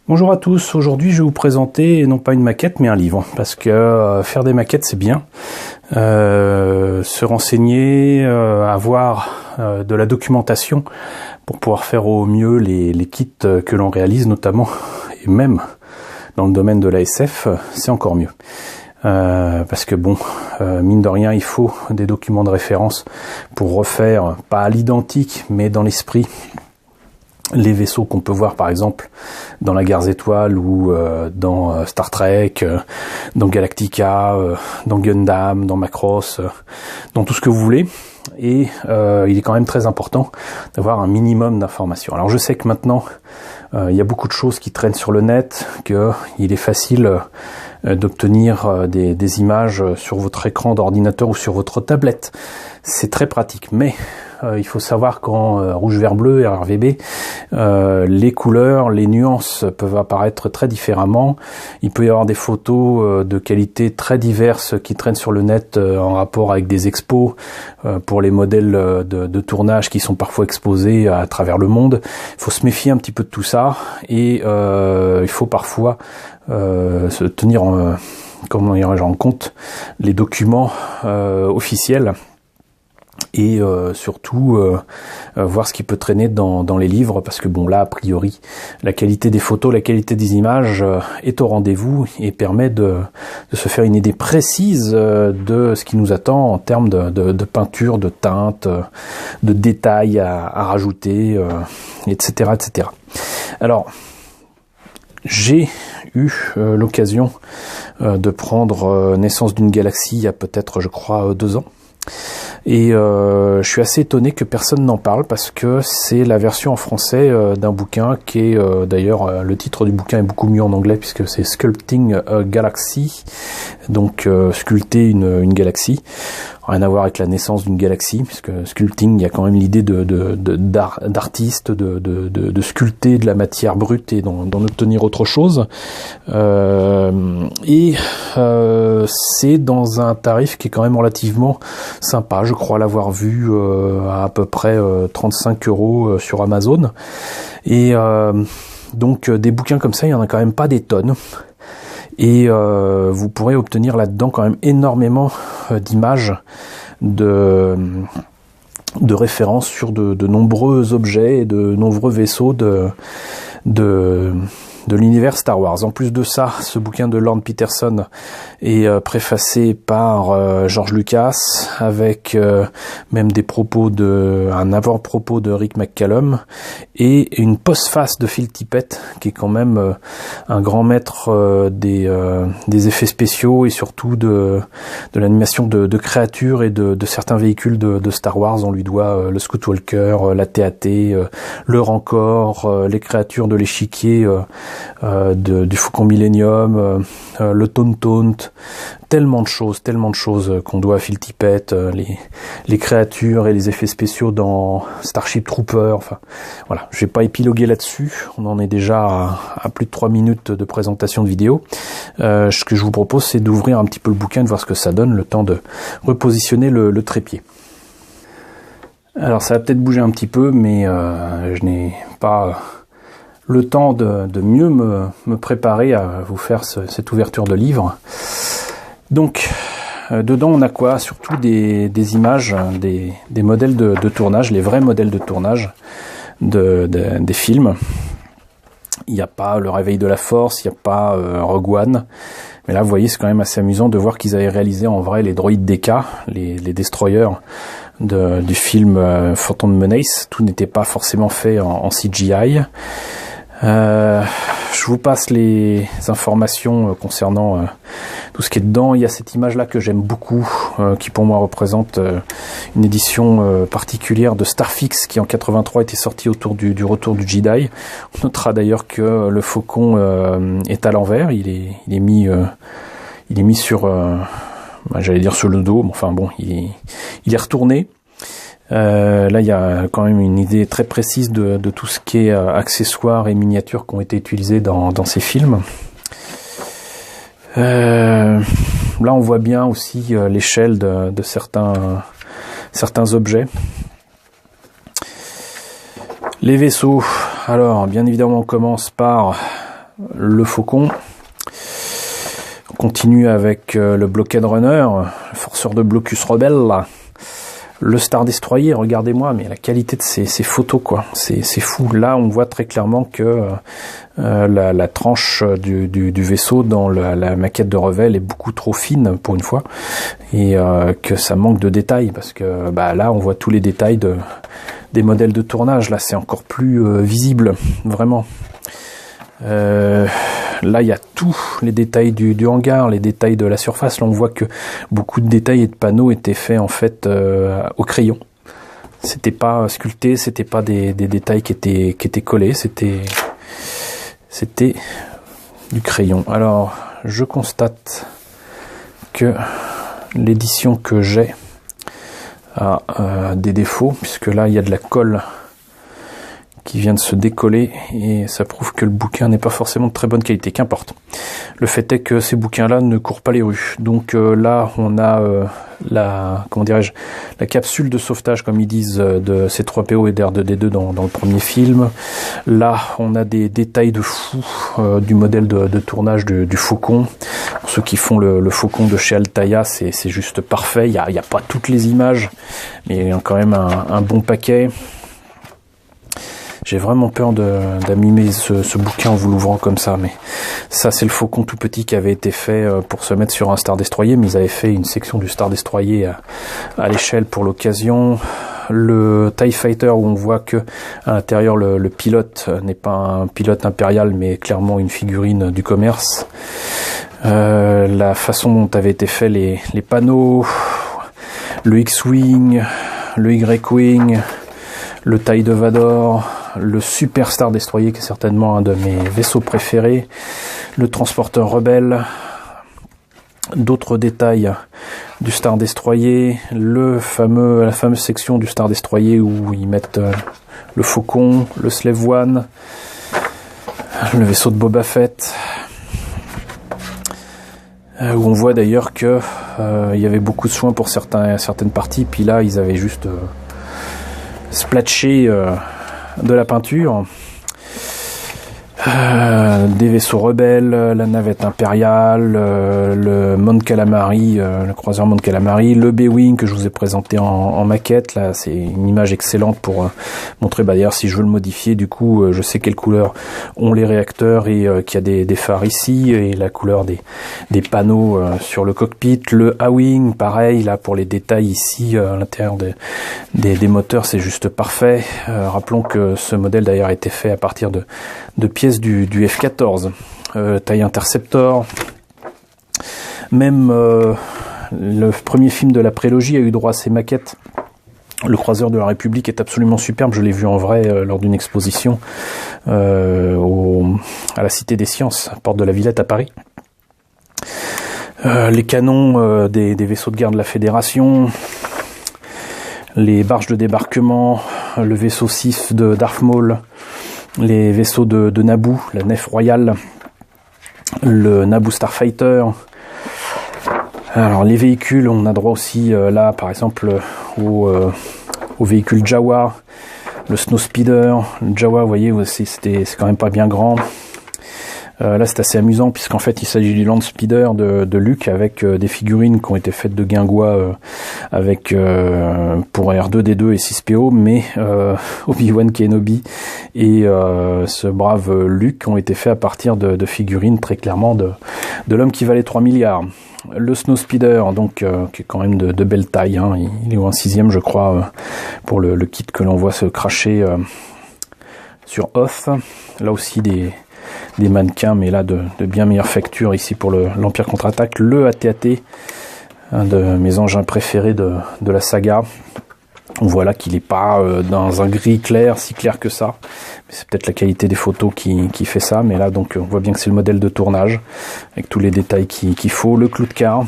Bonjour à tous, aujourd'hui je vais vous présenter non pas une maquette mais un livre, parce que faire des maquettes c'est bien, se renseigner, avoir de la documentation pour pouvoir faire au mieux les kits que l'on réalise notamment, et même dans le domaine de l'ASF, c'est encore mieux. Parce que bon, mine de rien, il faut des documents de référence pour refaire, pas à l'identique, mais dans l'esprit, les vaisseaux qu'on peut voir par exemple dans la Guerre étoiles ou dans Star Trek, dans Galactica, dans Gundam, dans Macross, dans tout ce que vous voulez. Et il est quand même très important d'avoir un minimum d'informations. Alors je sais que maintenant il y a beaucoup de choses qui traînent sur le net, qu'il est facile d'obtenir des images sur votre écran d'ordinateur ou sur votre tablette. C'est très pratique, mais il faut savoir qu'en rouge, vert, bleu et RGB, les couleurs, les nuances peuvent apparaître très différemment. Il peut y avoir des photos de qualité très diverses qui traînent sur le net en rapport avec des expos pour les modèles de tournage qui sont parfois exposés à travers le monde. Il faut se méfier un petit peu de tout ça et il faut parfois se tenir en compte les documents officiels. Et surtout voir ce qui peut traîner dans les livres, parce que bon là a priori la qualité des photos, la qualité des images est au rendez-vous et permet de se faire une idée précise de ce qui nous attend en termes de peinture, de teinte, de détails à rajouter, etc., etc. Alors j'ai eu l'occasion de prendre naissance d'une galaxie il y a peut-être je crois 2 ans. Et je suis assez étonné que personne n'en parle, parce que c'est la version en français d'un bouquin qui est d'ailleurs le titre du bouquin est beaucoup mieux en anglais puisque c'est Sculpting a Galaxy, donc sculpter une galaxie. Rien à voir avec la naissance d'une galaxie, puisque sculpting, il y a quand même l'idée d'artiste, de sculpter de la matière brute et d'en obtenir autre chose. C'est dans un tarif qui est quand même relativement sympa. Je crois l'avoir vu à peu près 35 € sur Amazon. Et donc des bouquins comme ça, il y en a quand même pas des tonnes. Et vous pourrez obtenir là-dedans quand même énormément d'images, de références sur de nombreux objets et de nombreux vaisseaux de l'univers Star Wars. En plus de ça, ce bouquin de Lord Peterson est préfacé par George Lucas, avec même un avant-propos de Rick McCallum et une postface de Phil Tippett, qui est quand même un grand maître des effets spéciaux et surtout de l'animation de créatures et de certains véhicules de Star Wars. On lui doit le Scoutwalker, la TAT, le Rancor, les créatures de l'échiquier du Faucon Millenium, le Taunt, tellement de choses qu'on doit à Phil Tippett, les créatures et les effets spéciaux dans Starship Trooper. Enfin voilà, je vais pas épiloguer là-dessus, on en est déjà à plus de 3 minutes de présentation de vidéo. Ce que je vous propose, c'est d'ouvrir un petit peu le bouquin, de voir ce que ça donne, le temps de repositionner le trépied. Alors ça va peut-être bouger un petit peu, mais je n'ai pas le temps de mieux me préparer à vous faire cette ouverture de livre. Donc, dedans on a quoi? Surtout des images, des modèles de tournage, les vrais modèles de tournage des films. Il n'y a pas Le Réveil de la Force, il n'y a pas Rogue One. Mais là, vous voyez, c'est quand même assez amusant de voir qu'ils avaient réalisé en vrai les droïdes DK, les destroyers du film Phantom Menace. Tout n'était pas forcément fait en CGI. Je vous passe les informations concernant tout ce qui est dedans. Il y a cette image-là que j'aime beaucoup, qui pour moi représente une édition particulière de Starfix qui en 83 était sortie autour du retour du Jedi. On notera d'ailleurs que le faucon est à l'envers. Il est mis sur, j'allais dire sur le dos, mais enfin bon, il est retourné. Là, il y a quand même une idée très précise de tout ce qui est accessoires et miniatures qui ont été utilisés dans ces films. Là, on voit bien aussi l'échelle de certains objets. Les vaisseaux. Alors, bien évidemment, on commence par le Faucon. On continue avec le Blockade Runner, le forceur de blocus rebelle, là. Le Star Destroyer, regardez-moi, mais la qualité de ces photos, quoi, c'est fou. Là, on voit très clairement que la tranche du vaisseau dans la maquette de Revell est beaucoup trop fine pour une fois, et que ça manque de détails, parce que là, on voit tous les détails des modèles de tournage. Là, c'est encore plus visible, vraiment. Là, il y a tous les détails du hangar, les détails de la surface. Là, on voit que beaucoup de détails et de panneaux étaient faits en fait au crayon. C'était pas sculpté, c'était pas des détails qui étaient collés, c'était du crayon. Alors, je constate que l'édition que j'ai a des défauts, puisque là, il y a de la colle qui vient de se décoller, et ça prouve que le bouquin n'est pas forcément de très bonne qualité, qu'importe. Le fait est que ces bouquins-là ne courent pas les rues. Donc là, on a la capsule de sauvetage, comme ils disent, de C3PO et d'R2D2 dans le premier film. Là, on a des détails de fou du modèle de tournage du Faucon. Pour ceux qui font le Faucon de chez Altaïa, c'est juste parfait. Il y a pas toutes les images, mais il y a quand même un bon paquet. J'ai vraiment peur d'abîmer ce bouquin en vous l'ouvrant comme ça, mais ça, c'est le Faucon tout petit qui avait été fait pour se mettre sur un Star Destroyer, mais ils avaient fait une section du Star Destroyer à l'échelle pour l'occasion. Le TIE Fighter, où on voit que à l'intérieur le pilote n'est pas un pilote impérial, mais clairement une figurine du commerce. La façon dont avaient été faits les panneaux, le X-Wing, le Y-Wing, le TIE de Vador, le Super Star Destroyer, qui est certainement un de mes vaisseaux préférés, le transporteur rebelle, d'autres détails du Star Destroyer, la fameuse section du Star Destroyer où ils mettent le Faucon, le Slave One, le vaisseau de Boba Fett, où on voit d'ailleurs que il y avait beaucoup de soins pour certaines parties, puis là ils avaient juste splatché de la peinture. Des vaisseaux rebelles, la navette impériale, le Mon Calamari, le croiseur Mon Calamari, le B-Wing que je vous ai présenté en maquette. Là, c'est une image excellente pour montrer, d'ailleurs, si je veux le modifier, du coup, je sais quelle couleur ont les réacteurs et qu'il y a des phares ici, et la couleur des panneaux sur le cockpit. Le A-Wing, pareil, là, pour les détails ici, à l'intérieur des moteurs, c'est juste parfait. Rappelons que ce modèle, d'ailleurs, a été fait à partir de pièces du F-14, TIE Interceptor. Même le premier film de la prélogie a eu droit à ces maquettes. Le croiseur de la République est absolument superbe, je l'ai vu en vrai lors d'une exposition à la Cité des Sciences, à Porte de la Villette à Paris. Les canons des vaisseaux de guerre de la Fédération, les barges de débarquement, le vaisseau Sith de Darth Maul, les vaisseaux de Naboo, la nef royale, le Naboo Starfighter. Alors les véhicules, on a droit aussi là par exemple au véhicule Jawa, le Snowspeeder. Le Jawa, vous voyez, c'est quand même pas bien grand. Là c'est assez amusant puisqu'en fait il s'agit du Land Speeder de Luke avec des figurines qui ont été faites de guingois avec pour R2D2 et 6PO, mais Obi-Wan Kenobi et ce brave Luke ont été faits à partir de figurines très clairement de l'homme qui valait 3 milliards. Le Snowspeeder, donc qui est quand même de belle taille, hein. Il est au 1/6 je crois pour le kit que l'on voit se cracher sur Hoth. Là aussi des mannequins, mais là de bien meilleure facture ici pour l'Empire contre-attaque. Le AT-AT, un de mes engins préférés de la saga. On voit là qu'il n'est pas dans un gris clair, si clair que ça. C'est peut-être la qualité des photos qui fait ça, mais là donc on voit bien que c'est le modèle de tournage, avec tous les détails qu'il faut. Le clou de car,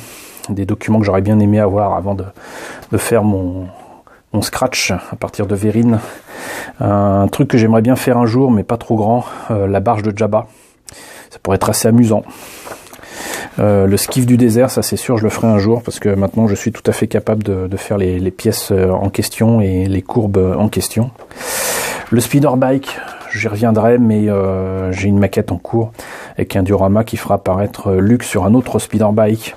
des documents que j'aurais bien aimé avoir avant de faire mon scratch à partir de Vérine. Un truc que j'aimerais bien faire un jour, mais pas trop grand, la barge de Jabba. Ça pourrait être assez amusant. Le skiff du désert, ça c'est sûr, je le ferai un jour, parce que maintenant je suis tout à fait capable de faire les pièces en question et les courbes en question. Le speeder bike, j'y reviendrai, mais j'ai une maquette en cours avec un diorama qui fera apparaître Luc sur un autre speeder bike.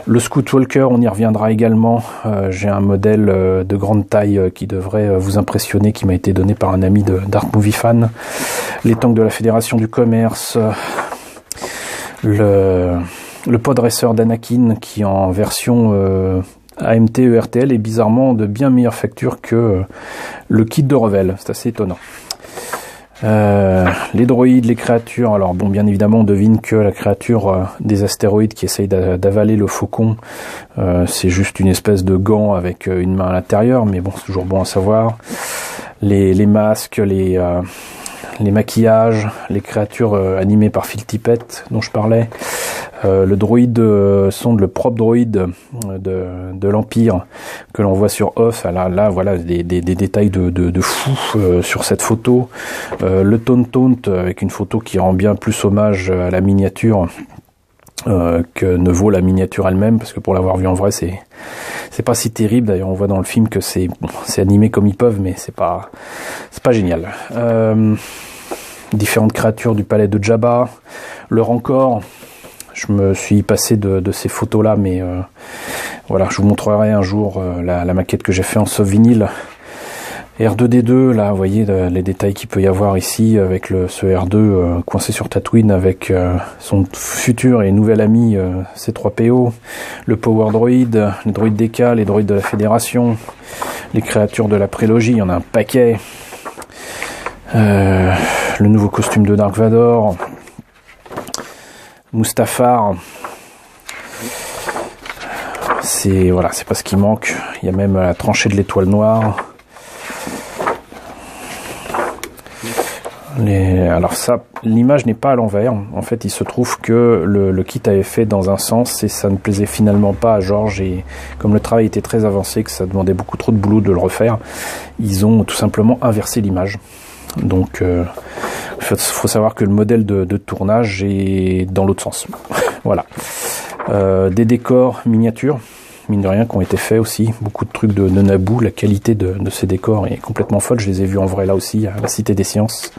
Le Scoot Walker, on y reviendra également. J'ai un modèle de grande taille qui devrait vous impressionner, qui m'a été donné par un ami d'Art Movie Fan. Les tanks de la Fédération du Commerce, le pod racer d'Anakin qui en version AMT ERTL est bizarrement de bien meilleure facture que le kit de Revel. C'est assez étonnant. Les droïdes, les créatures, alors bon, bien évidemment on devine que la créature des astéroïdes qui essaye d'avaler le faucon, c'est juste une espèce de gant avec une main à l'intérieur, mais bon, c'est toujours bon à savoir. Les masques, les maquillages, les créatures animées par Phil Tippett dont je parlais, le droïde sonde, le propre droïde de l'Empire que l'on voit sur Off. Là voilà des détails de fou sur cette photo. Le Taunt avec une photo qui rend bien plus hommage à la miniature que ne vaut la miniature elle-même, parce que pour l'avoir vu en vrai c'est pas si terrible. D'ailleurs on voit dans le film que c'est animé comme ils peuvent, mais c'est pas génial. Différentes créatures du palais de Jabba, le Rancor. Je me suis passé de ces photos là, mais voilà, je vous montrerai un jour la maquette que j'ai fait en soft vinyle. R2D2, là, vous voyez les détails qu'il peut y avoir ici avec ce R2 coincé sur Tatooine avec son futur et nouvel ami C3PO, le Power Droid, les droïdes DK, les droïdes de la Fédération, les créatures de la prélogie, il y en a un paquet. Le nouveau costume de Dark Vador, Mustafar, c'est pas ce qui manque. Il y a même la tranchée de l'étoile noire. Alors ça, l'image n'est pas à l'envers. En fait, il se trouve que le kit avait fait dans un sens et ça ne plaisait finalement pas à George, et comme le travail était très avancé, que ça demandait beaucoup trop de boulot de le refaire, ils ont tout simplement inversé l'image. Donc faut savoir que le modèle de tournage est dans l'autre sens. Voilà. Des décors miniatures, mine de rien, qui ont été faits aussi. Beaucoup de trucs de Naboo. La qualité de ces décors est complètement folle. Je les ai vus en vrai là aussi, à la Cité des Sciences.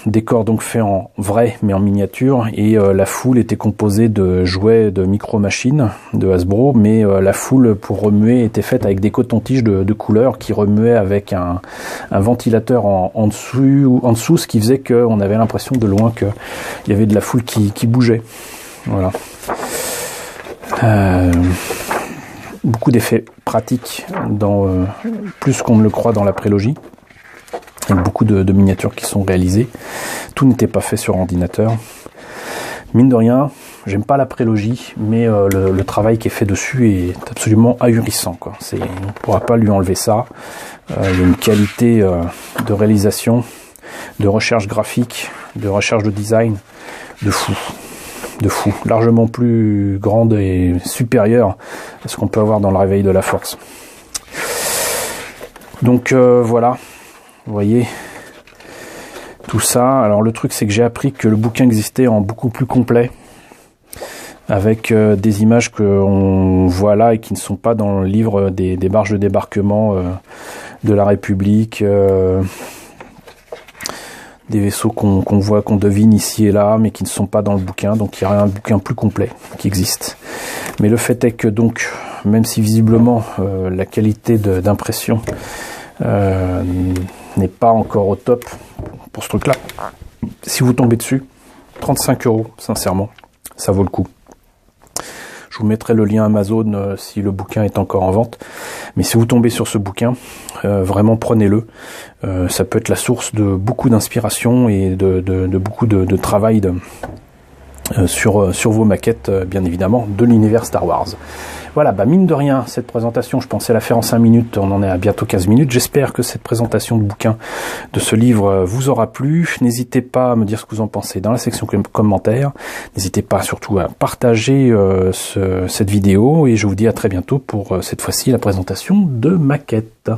Décor donc fait en vrai mais en miniature, et la foule était composée de jouets de micro-machines de Hasbro, mais la foule pour remuer était faite avec des cotons-tiges de couleur qui remuaient avec un ventilateur en dessous, ce qui faisait qu'on avait l'impression de loin qu'il y avait de la foule qui bougeait. Voilà. Beaucoup d'effets pratiques plus qu'on ne le croit dans la prélogie. Avec beaucoup de miniatures qui sont réalisées. Tout n'était pas fait sur ordinateur. Mine de rien, j'aime pas la prélogie, mais le travail qui est fait dessus est absolument ahurissant, quoi. On ne pourra pas lui enlever ça. Il y a une qualité de réalisation, de recherche graphique, de recherche de design, de fou, largement plus grande et supérieure à ce qu'on peut avoir dans le Réveil de la Force. Donc voilà. Vous voyez tout ça. Alors le truc, c'est que j'ai appris que le bouquin existait en beaucoup plus complet, avec des images qu'on voit là et qui ne sont pas dans le livre des barges de débarquement de la République, des vaisseaux qu'on voit, qu'on devine ici et là, mais qui ne sont pas dans le bouquin. Donc il y aurait un bouquin plus complet qui existe. Mais le fait est que donc, même si visiblement la qualité d'impression n'est pas encore au top pour ce truc là, si vous tombez dessus, 35 €, sincèrement, ça vaut le coup. Je vous mettrai le lien Amazon si le bouquin est encore en vente, mais si vous tombez sur ce bouquin, vraiment prenez-le. Ça peut être la source de beaucoup d'inspiration et de beaucoup de travail sur vos maquettes, bien évidemment, de l'univers Star Wars. Voilà, mine de rien, cette présentation, je pensais la faire en 5 minutes, on en est à bientôt 15 minutes. J'espère que cette présentation de bouquin, de ce livre, vous aura plu. N'hésitez pas à me dire ce que vous en pensez dans la section commentaires. N'hésitez pas surtout à partager cette vidéo, et je vous dis à très bientôt pour cette fois-ci la présentation de maquettes.